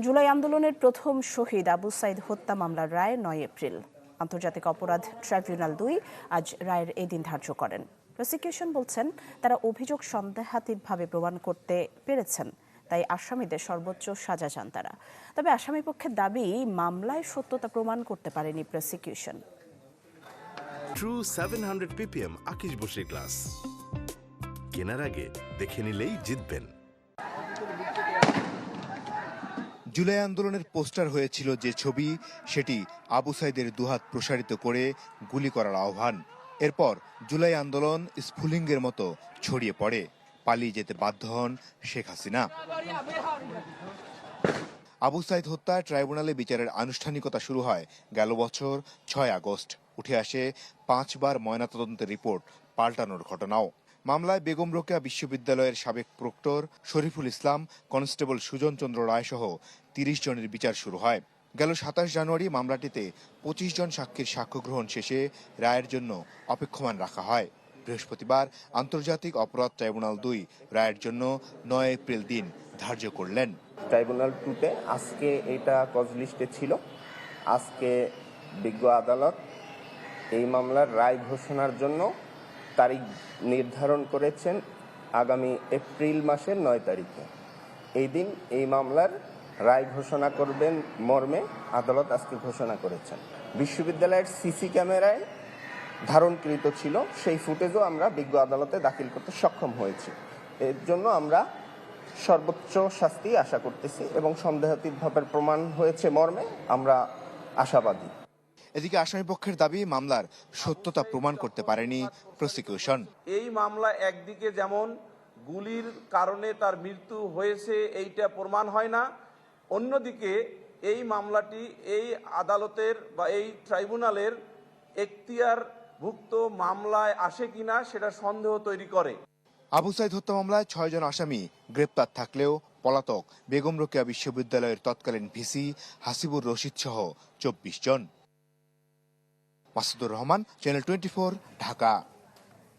জুলাই আন্দোলনের প্রথম শহীদ আবু সাইদ হত্যা মামলার রায় ৯ এপ্রিল। আন্তর্জাতিক অপরাধ ট্রাইব্যুনাল ২ আজ রায়ের এই দিন ধার্য করেন। প্রসিকিউশন বলছেন তারা অভিযোগ সন্দেহাতীতভাবে প্রমাণ করতে পেরেছেন, তাই আসামিদের সর্বোচ্চ সাজা চান তারা। তবে আসামি পক্ষের দাবি, মামলায় সত্যতা প্রমাণ করতে পারেনি prosecution. True 700 ppm আকিশ Basir glass কেনার আগে দেখে নিলেই জিতবেন। জুলাই আন্দোলনের পোস্টার হয়েছিল যে ছবি, সেটি আবু সাইদের দুহাত প্রসারিত করে গুলি করার আহ্বান। এরপর জুলাই আন্দোলন স্ফুলিঙ্গের মতো ছড়িয়ে পড়ে। পালিয়ে যেতে বাধ্য হন শেখ হাসিনা। আবু সাইদ হত্যা ট্রাইব্যুনালে বিচারের আনুষ্ঠানিকতা শুরু হয় গেল বছর ৬ আগস্ট। উঠে আসে ৫ বার ময়নাতদন্তের রিপোর্ট পাল্টানোর ঘটনাও। মামলায় বেগম রোকেয়া বিশ্ববিদ্যালয়ের সাবেক প্রক্টর শরীফুল ইসলাম, কনস্টেবল সুজন চন্দ্র রায় সহ ৩০ জনের বিচার শুরু হয়। গেল ২৭ জানুয়ারি মামলাটিতে ২৫ জন সাক্ষীর সাক্ষ্য গ্রহণ শেষে রায়ের জন্য অপেক্ষমান রাখা হয়। বৃহস্পতিবার আন্তর্জাতিক অপরাধ ট্রাইব্যুনাল ২ রায়ের জন্য ৯ এপ্রিল দিন ধার্য করলেন। ট্রাইব্যুনাল 2-তে আজকে এটা কজ লিস্টে ছিল। আজকে বিজ্ঞ আদালত এই মামলার রায় ঘোষণার জন্য তারিখ নির্ধারণ করেছেন আগামী এপ্রিল মাসের ৯ তারিখে। এই দিন এই মামলার রায় ঘোষণা করবেন মর্মে আদালত আজকে ঘোষণা করেছেন। বিশ্ববিদ্যালয়ের সিসি ক্যামেরায় ধারণকৃত ছিল, সেই ফুটেজও আমরা বিজ্ঞ আদালতে দাখিল করতে সক্ষম হয়েছি। এর জন্য আমরা সর্বোচ্চ শাস্তি আশা করতেছি এবং সন্দেহাতীতভাবে প্রমাণ হয়েছে মর্মে আমরা আশাবাদী। এদিকে আসামিপক্ষের দাবি, মামলার সত্যতা প্রমাণ করতে পারেনি প্রসিকিউশন। এই মামলা একদিকে যেমন গুলির কারণে তার মৃত্যু হয়েছে এইটা প্রমাণ হয় না, অন্যদিকে এই মামলাটি এই আদালতের বা এই ট্রাইব্যুনালের এখতিয়ারভুক্ত মামলায় আসে কিনা সেটা সন্দেহ তৈরি করে। আবু সাইদ হত্যা মামলায় ৬ জন আসামি গ্রেপ্তার থাকলেও পলাতক বেগম রোকেয়া বিশ্ববিদ্যালয়ের তৎকালীন ভিসি হাসিবুর রশিদ সহ ২৪ জন। মাসুদুর রহমান, চ্যানেল 24, ঢাকা।